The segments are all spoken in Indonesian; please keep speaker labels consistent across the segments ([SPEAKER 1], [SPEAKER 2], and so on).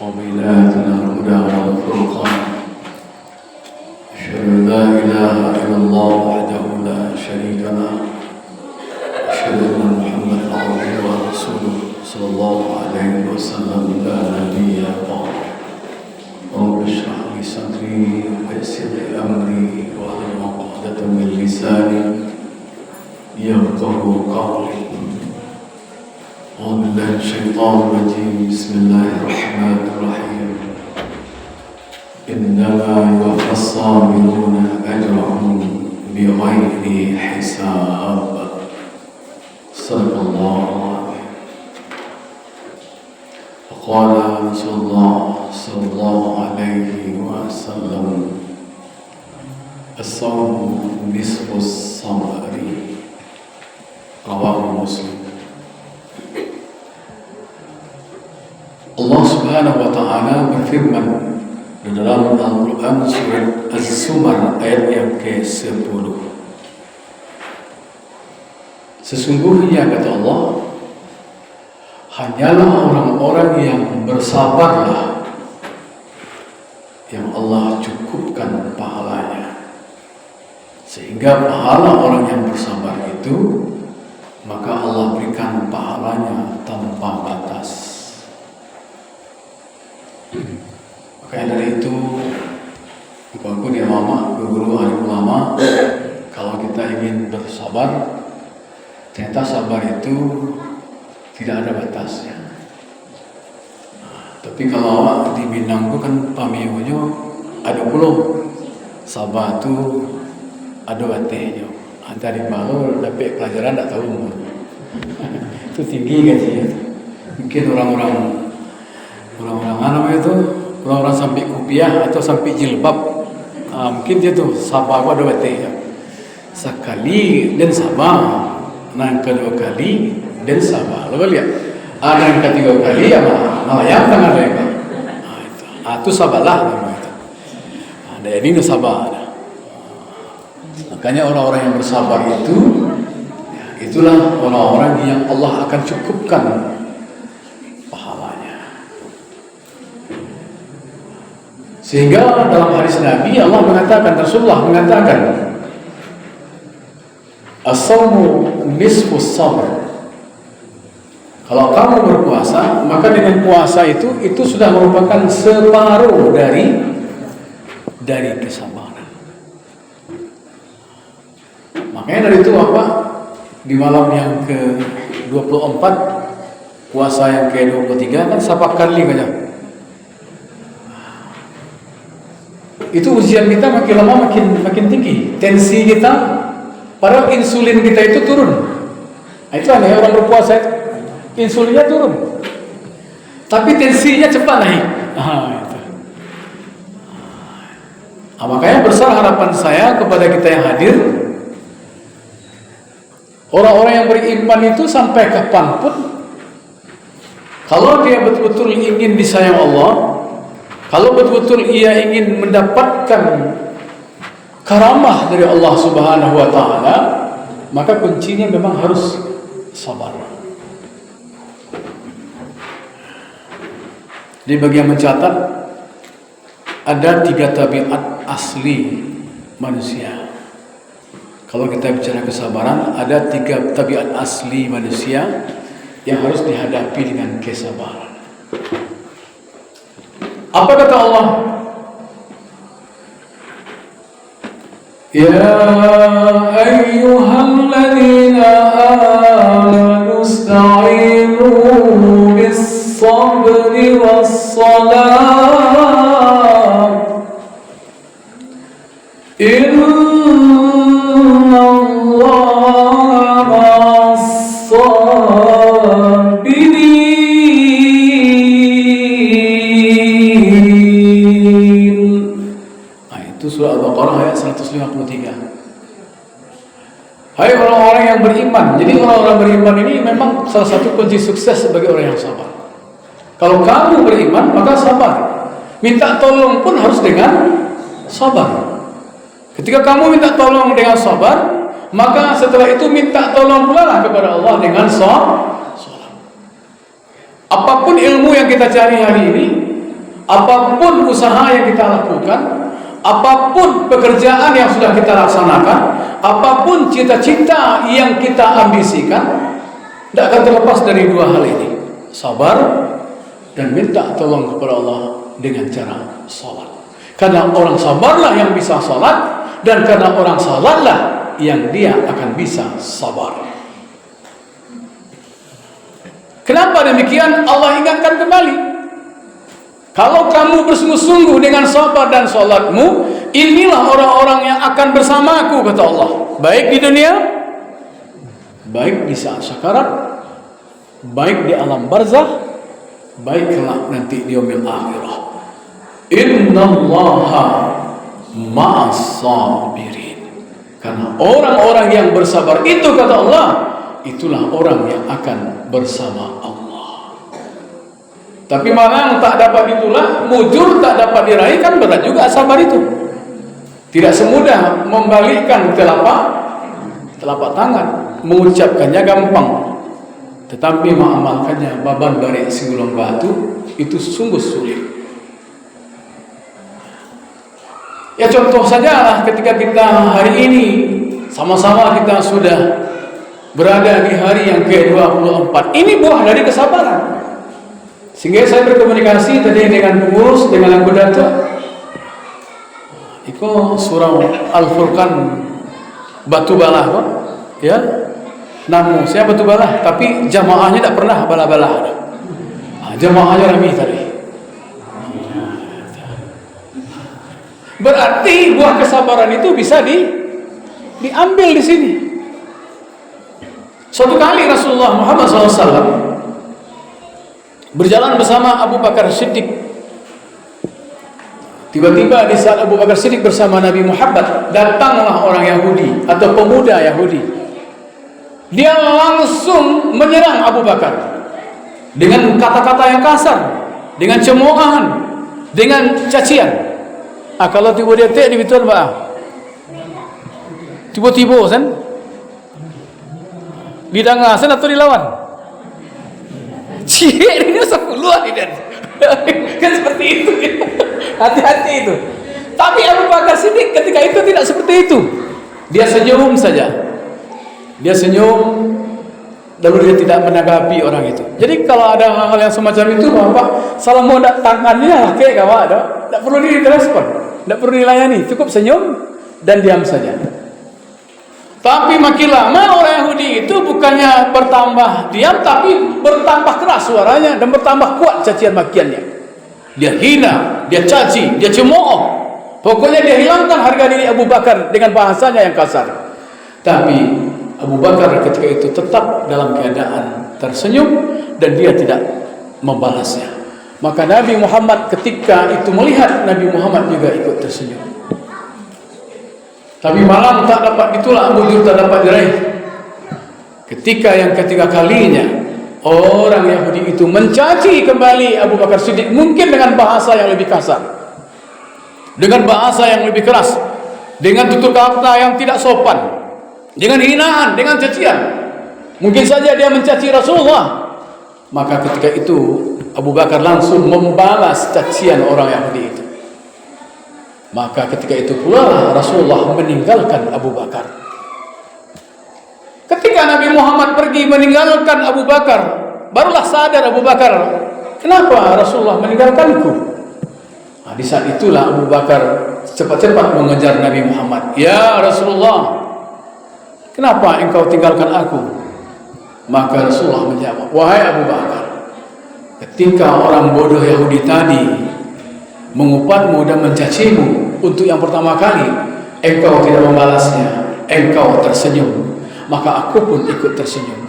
[SPEAKER 1] وميلادنا الهدى والفرقان. أشهد أن لا إله إلا الله وحده لا شريك له. أشهد أن محمدا عبده ورسوله صلى الله عليه وسلم لا نبي بعده. رب اشرح لي صدري ويسر لي أمري واحلل عقدة من لساني يفقهوا قولي. أعوذ بالله من الشيطان الرجيم. بسم الله الرحمن الرحيم. إنما يوفى الصابرون أجرهم بغير حساب. صدق الله العظيم. وقال رسول الله صلى الله عليه وسلم: الصوم نصف الصبر. رواه مسلم. Allah Subhanahu wa Ta'ala berfirman di dalam Al-Quran surat Az-Zumar ayat yang ke-10. Sesungguhnya kata Allah, hanyalah orang-orang yang bersabarlah yang Allah cukupkan pahalanya. Sehingga pahala orang yang bersabar itu, maka Allah berikan pahalanya tanpa batas. Makanya dari itu, bukanku di ulama, guru alim ulama, kalau kita ingin bersabar, ternyata sabar itu tidak ada batasnya. Tapi kalau di Minang itu kan pamiyunya ada puluh, sabar itu ada batehnya. Antara malu dapat pelajaran tak tahu. Itu tinggi gajinya. Mungkin orang-orang itu, orang-orang sampai kopiah atau sampai jilbab, mungkin dia tuh sabar ada batehnya. Sekali dan sabar, yang kedua kali dan sabar. Lo lihat, ada yang ketiga kali ya malah yang tengah mereka. Itu sabarlah namanya itu. Ada ini sabar. Makanya orang-orang yang bersabar itu, itulah orang-orang yang Allah akan cukupkan pahalanya. Sehingga dalam hadis Nabi Allah mengatakan, Rasulullah mengatakan, as-sawmu nisfus sabr. Kalau kamu berpuasa, maka dengan puasa itu sudah merupakan separuh dari kesabaran. Makanya dari itu apa? Di malam yang ke-24, puasa yang ke-23 kan sabar kali banyak. Itu ujian kita makin lama makin tinggi. Tensi kita, padahal insulin kita itu turun. Itu aneh orang berpuasa, insulinnya turun, tapi tensinya cepat naik. Makanya besar harapan saya kepada kita yang hadir, orang-orang yang beriman itu sampai kapanpun, kalau dia betul-betul ingin disayang Allah, kalau betul-betul ia ingin mendapatkan karamah dari Allah Subhanahu wa Ta'ala, maka kuncinya memang harus sabar. Di bagian mencatat ada 3 tabiat asli manusia. Kalau kita bicara kesabaran, ada 3 tabiat asli manusia yang harus dihadapi dengan kesabaran. Apa kata Allah? Ya ayyuhalladzina amanu ista'inu bis-sabri was-salah. Inna Allaha ma'as-sabirin. Itu surah Al-Baqarah ayat 153. Hai orang-orang yang beriman. Jadi orang-orang beriman ini memang salah satu kunci sukses bagi orang yang sabar. Kalau kamu beriman, maka sabar. Minta tolong pun harus dengan sabar. Ketika kamu minta tolong dengan sabar, maka setelah itu minta tolong pula lah kepada Allah dengan salat. Apapun ilmu yang kita cari hari ini, apapun usaha yang kita lakukan, apapun pekerjaan yang sudah kita laksanakan, apapun cita-cita yang kita ambisikan, tidak akan terlepas dari dua hal ini: sabar dan minta tolong kepada Allah dengan cara salat. Karena orang sabarlah yang bisa salat, dan karena orang salatlah yang dia akan bisa sabar. Kenapa demikian? Allah ingatkan kembali, kalau kamu bersungguh-sungguh dengan sabar dan salatmu, inilah orang-orang yang akan bersamaku, kata Allah, baik di dunia, baik di saat sakarat, baik di alam barzakh, baik kelak nanti di yaumil akhirah. Innallaha ma'as sabirin. Karena orang-orang yang bersabar itu, kata Allah, itulah orang yang akan bersama Allah. Tapi malang tak dapat ditolak, mujur tak dapat diraih, kan berat juga sabar itu. Tidak semudah membalikkan telapak tangan, mengucapkannya gampang, tetapi mengamalkannya baban barik singulong batu itu sungguh sulit. Ya contoh saja ketika kita hari ini sama-sama kita sudah berada di hari yang ke-24. Ini buah dari kesabaran. Sehingga saya berkomunikasi tadi dengan pengurus, dengan anggota Iko surau Al-Furqan batu balah kok, ya. Namun saya batu balah, tapi jamaahnya tidak pernah balah-balah. Jamaahnya rami tadi. Berarti buah kesabaran itu bisa diambil di sini. Suatu kali Rasulullah Muhammad SAW berjalan bersama Abu Bakar Siddiq. Tiba-tiba di saat Abu Bakar Siddiq bersama Nabi Muhammad, datanglah orang Yahudi atau pemuda Yahudi. Dia langsung menyerang Abu Bakar dengan kata-kata yang kasar, dengan cemoohan, dengan cacian. Kalau tiba dia tek di betul bah, tiba-tiba kan, didangasan atau dilawan? Cik, ini keluar ini kan seperti itu. Hati-hati itu. Tapi Abu Bakar Siddiq ketika itu tidak seperti itu. Dia senyum saja. Dia senyum, lalu dia tidak menanggapi orang itu. Jadi kalau ada hal-hal yang semacam itu, Bapak salam mau tangannya lah kayak kawan ada, tidak perlu direspon, tidak perlu dilayani, cukup senyum dan diam saja. Tapi makin lama orang Yahudi itu bukannya bertambah diam, tapi bertambah keras suaranya dan bertambah kuat cacian makiannya. Dia hina, dia caci, dia cemooh. Pokoknya dia hilangkan harga diri Abu Bakar dengan bahasanya yang kasar. Tapi Abu Bakar ketika itu tetap dalam keadaan tersenyum dan dia tidak membalasnya. Maka Nabi Muhammad ketika itu melihat, Nabi Muhammad juga ikut tersenyum. Tapi malam tak dapat ditolak, mujur tak dapat diraih. Ketika yang ketiga kalinya orang Yahudi itu mencaci kembali Abu Bakar Siddiq, mungkin dengan bahasa yang lebih kasar, dengan bahasa yang lebih keras, dengan tutur kata yang tidak sopan, dengan hinaan, dengan cacian. Mungkin saja dia mencaci Rasulullah. Maka ketika itu Abu Bakar langsung membalas cacian orang Yahudi itu. Maka ketika itu pula Rasulullah meninggalkan Abu Bakar. Ketika Nabi Muhammad pergi meninggalkan Abu Bakar, barulah sadar Abu Bakar, kenapa Rasulullah meninggalkanku? Nah, di saat itulah Abu Bakar cepat-cepat mengejar Nabi Muhammad. Ya Rasulullah, kenapa engkau tinggalkan aku? Maka Rasulullah menjawab, wahai Abu Bakar, ketika orang bodoh Yahudi tadi mengupatmu dan mencacimu untuk yang pertama kali, engkau tidak membalasnya, engkau tersenyum, maka aku pun ikut tersenyum.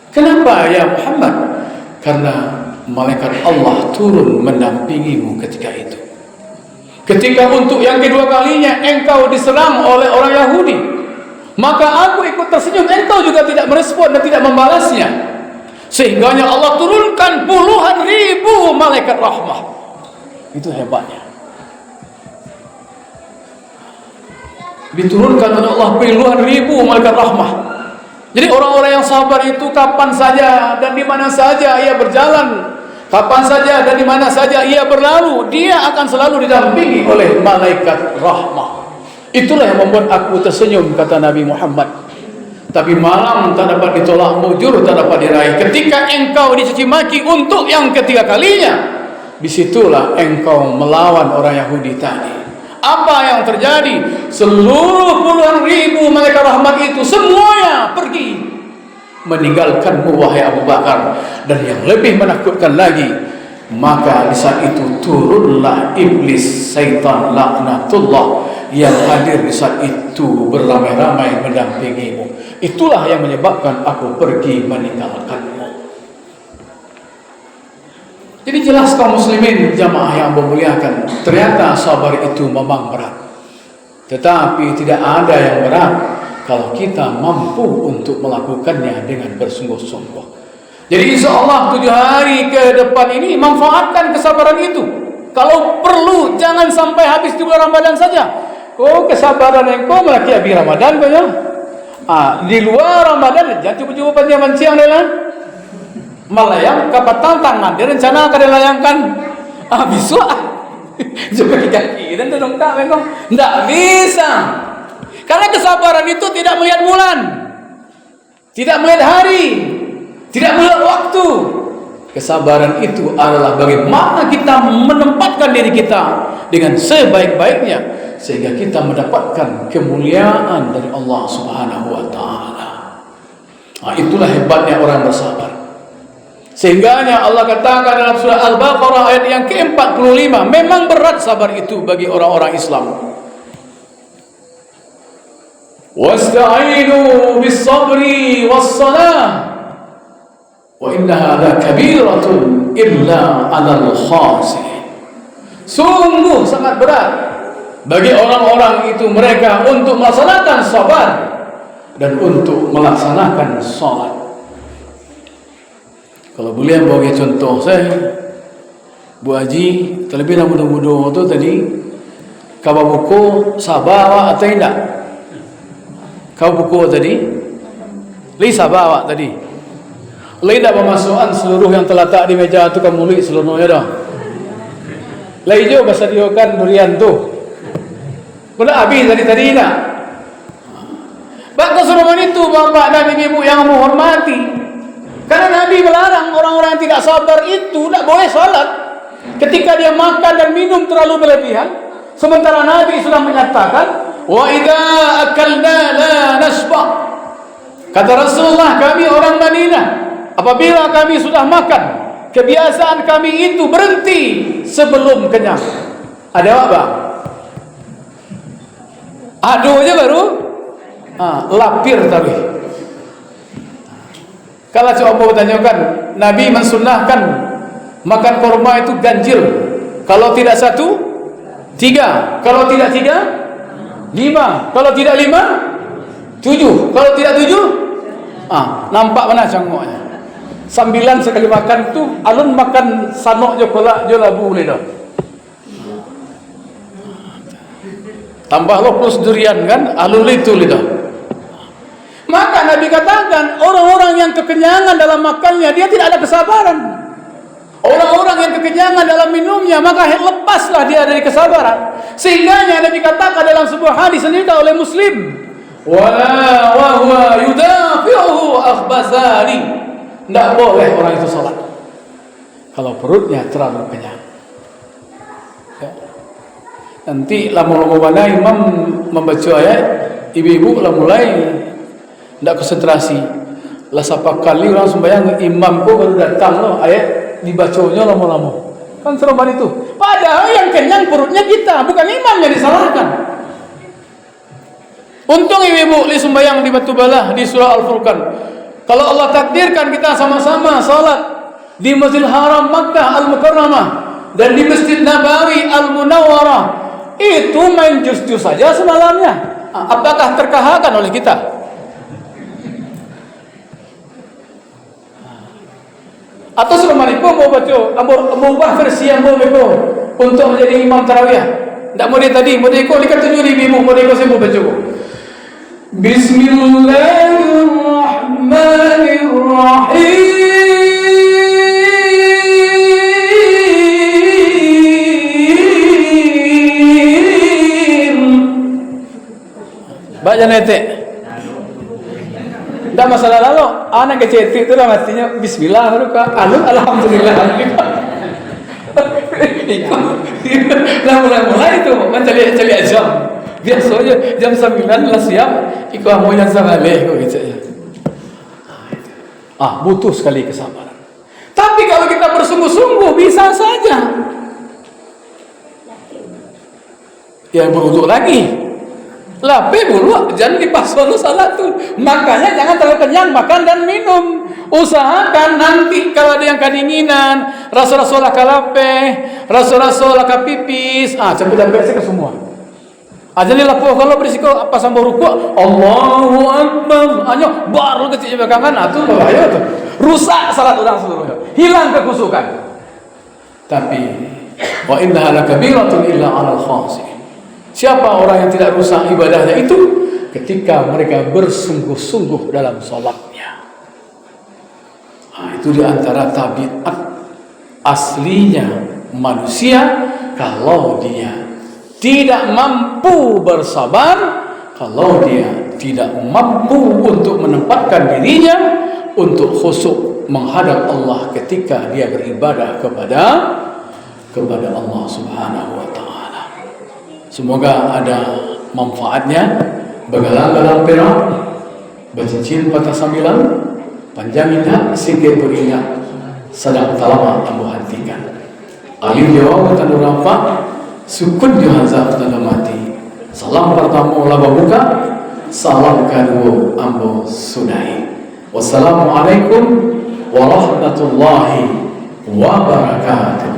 [SPEAKER 1] Kenapa ya Muhammad? Karena malaikat Allah turun mendampingimu ketika itu. Ketika untuk yang kedua kalinya engkau diserang oleh orang Yahudi, maka aku ikut tersenyum, engkau juga tidak merespon dan tidak membalasnya. Sehingganya Allah turunkan puluhan ribu malaikat rahmah. Itu hebatnya. Diturunkan oleh Allah puluhan ribu malaikat rahmah. Jadi orang-orang yang sabar itu kapan saja dan di mana saja ia berjalan,
[SPEAKER 2] Kapan saja dan di mana saja ia berlalu, dia akan selalu didampingi oleh malaikat rahmah. Itulah yang membuat aku tersenyum, kata Nabi Muhammad. Tapi malam tak dapat ditolak, mujur tak dapat diraih. Ketika engkau dicaci maki untuk yang ketiga kalinya, disitulah engkau melawan orang Yahudi tadi. Apa yang terjadi? Seluruh puluhan ribu malaikat rahmat itu semuanya pergi meninggalkanmu, wahai Abu Bakar. Dan yang lebih menakutkan lagi, maka di saat itu turunlah iblis, syaitan laknatullah, yang hadir di saat itu beramai-ramai mendampingimu. Itulah yang menyebabkan aku pergi meninggalkanmu. Jadi jelas kaum muslimin jamaah yang memuliakan, ternyata sabar itu memang berat. Tetapi tidak ada yang berat kalau kita mampu untuk melakukannya dengan bersungguh-sungguh. Jadi insya Allah 7 hari ke depan ini manfaatkan kesabaran itu. Kalau perlu jangan sampai habis di bulan Ramadan saja. Oh, kesabaran engkau melaki habis Ramadan banyak. Di luar Ramadan jangan cuba-cuba panjang siang dalam melayang kapatan tangan dia rencana akan dilayangkan besok juga kaki dan dongkak engkau tidak bisa. Karena kesabaran itu tidak melihat bulan, tidak melihat hari, tidak melihat waktu. Kesabaran itu adalah bagaimana kita menempatkan diri kita dengan sebaik-baiknya sehingga kita mendapatkan kemuliaan dari Allah Subhanahu wa taala. Itulah hebatnya orang bersabar. Sehingganya Allah katakan dalam surah Al-Baqarah ayat yang ke-45, memang berat sabar itu bagi orang-orang Islam. Wasta'inu bis-sabri was-salah wa innaha lakabiratun illa 'alal khasirin. Sungguh sangat berat bagi orang-orang itu mereka untuk melaksanakan sabar dan untuk melaksanakan salat. Kalau boleh bagi contoh saya, Bu Haji terlebih muda-muda tu tadi, kau buku sabar awak atau tidak? Kau buku tadi, li sabar awak tadi. Li tak pemasukan seluruh yang terletak di meja tu kamu li seluruhnya dah. Li jo bahasa diokan durian tu. Sudah habis tadi nak. Bak keseruan itu bapak dan ibu yang menghormati. Karena Nabi melarang orang-orang yang tidak sabar itu tidak boleh salat ketika dia makan dan minum terlalu berlebihan. Sementara Nabi sudah menyatakan, wa idza akalna la nasba. Kata Rasulullah, kami orang Madinah apabila kami sudah makan, kebiasaan kami itu berhenti sebelum kenyang. Ada apa? Aduh aja baru lapir tadi. Kalau coba mau bertanyakan, Nabi mensunnahkan makan korma itu ganjil. Kalau tidak 1, 3. Kalau tidak 3, 5. Kalau tidak 5, 7. Kalau tidak 7, nampak mana cangkoknya. 9 sekali makan tu, alun makan sanok je kolak je labu boleh dah. Tambah lo plus durian kan, alun itu lidah. Maka Nabi katakan, orang-orang yang kekenyangan dalam makannya, dia tidak ada kesabaran. Orang-orang yang kekenyangan dalam minumnya, maka lepaslah dia dari kesabaran. Sehingga Nabi katakan dalam sebuah hadis sendiri oleh Muslim, wala wa huwa yudafi'uhu akhbasani. Tidak boleh orang itu salat kalau perutnya terlalu kenyang. Ya. Nanti lama-lama mana imam membaca ayat, ibu-ibu lah mulai tidak konsentrasi. Lah siapa kali orang sembahyang imam kok baru datang loh ayat dibacanya lama-lama. Kan seroban itu. Padahal yang kenyang perutnya kita, bukan imam yang disalahkan. Untung ibu-ibu li sembahyang di Batu Balah di surah Al-Furqan. Kalau Allah takdirkan kita sama-sama salat di Masjidil Haram Makkah Al-Mukarramah dan di Masjid Nabawi Al-Munawwarah, itu main jus-jus saja semalamnya. Apakah terkalahkan oleh kita? Atau Assalamualaikum mau baca, mau ubah versi yang mau untuk menjadi imam tarawih. Tak mau dia tadi, mau dia ikut dekat 7,000, mau dia ikut saya mau baca. Bismillahirrahmanirrahim. Baca netek. Tidak masalah lalu, anak kecil itu lah mestinya Bismillah, Alhamdulillah. Lah mulai itu mencari jam. Biasanya jam 9 lah siap, ikut mau yang sangaleh gitu. Butuh sekali kesabaran. Tapi kalau kita bersungguh-sungguh bisa saja. Yang berwudu lagi. Lapih dulu, jangan dipaksa salat tuh. Makanya jangan terlalu kenyang makan dan minum. Usahakan nanti kalau ada yang kedinginan, rasa-rasa kalapeh, rasa-rasa kapipis, campur-campur ke semua. Jadi lapuh kalau berisiko apa sambil rukuk, Allahu Akbar, hanya baru kecil belakangan, itu bahaya tuh. Rusak salat orang seluruhnya, hilang kekusukan. Tapi wa innaha lakabiratun illa 'alal khashi'in. Siapa orang yang tidak rusak ibadahnya itu ketika mereka bersungguh-sungguh dalam sholatnya. Itu diantara tabiat aslinya manusia. Kalau dia tidak mampu bersabar, kalau dia tidak mampu untuk menempatkan dirinya untuk khusyuk menghadap Allah ketika dia beribadah kepada Allah Subhanahu wa Ta'ala. Semoga ada manfaatnya. Begalang-galang perak, bercincin patah sambilan, panjang indah, sikit beringat, sedang talama ambu hatikan. Alim jawab tanda rapat, sukun johazab tanda mati. Salam pertama laba buka, salam kedua ambu sudai. Wassalamualaikum warahmatullahi wabarakatuh.